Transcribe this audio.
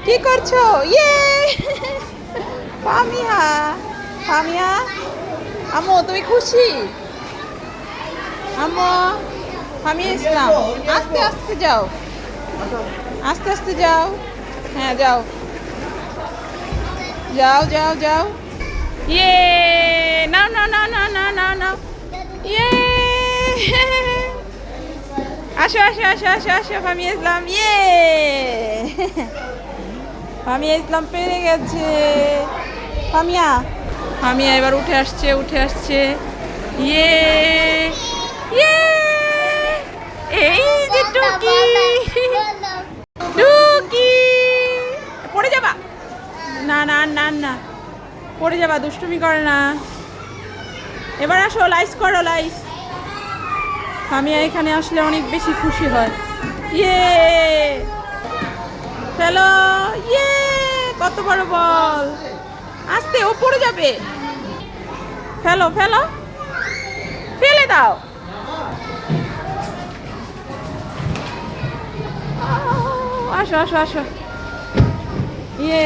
কি করছো? ইয়ে ফামিয়া, ফামিয়া আম্মু তুমি খুশি? আম্মু ফামিয়া ইসলাম আস্তে আস্তে যাও, আস্তে আস্তে যাও। হ্যাঁ যাও যাও যাও যাও। ইয়ে নাও নাও নাও নাও নাও নাও নাও। ইয়ে আসো আসো আসো আসো আসো ফামিয়া ইসলাম। ইয়ে ফামিয়া ইসলাম পেরে গেছে। ফামিয়া, ফামিয়া এবার উঠে আসছে, উঠে আসছে। ইয়ে ইয়ে এই যে টুকি, টুকি পড়ে যাবা। না না না না পড়ে যাবা, দুষ্টুমি করে না। এবার আসো লাইস করো লাইস। ফামিয়া এখানে আসলে অনেক বেশি খুশি হয়। ইয়ে চলো। ইয়ে কত বড় বল, আস্তে ও পড়ে যাবে। ফেলো ফেলো, ফেলে দাও। আসো আসো আসো। ইয়ে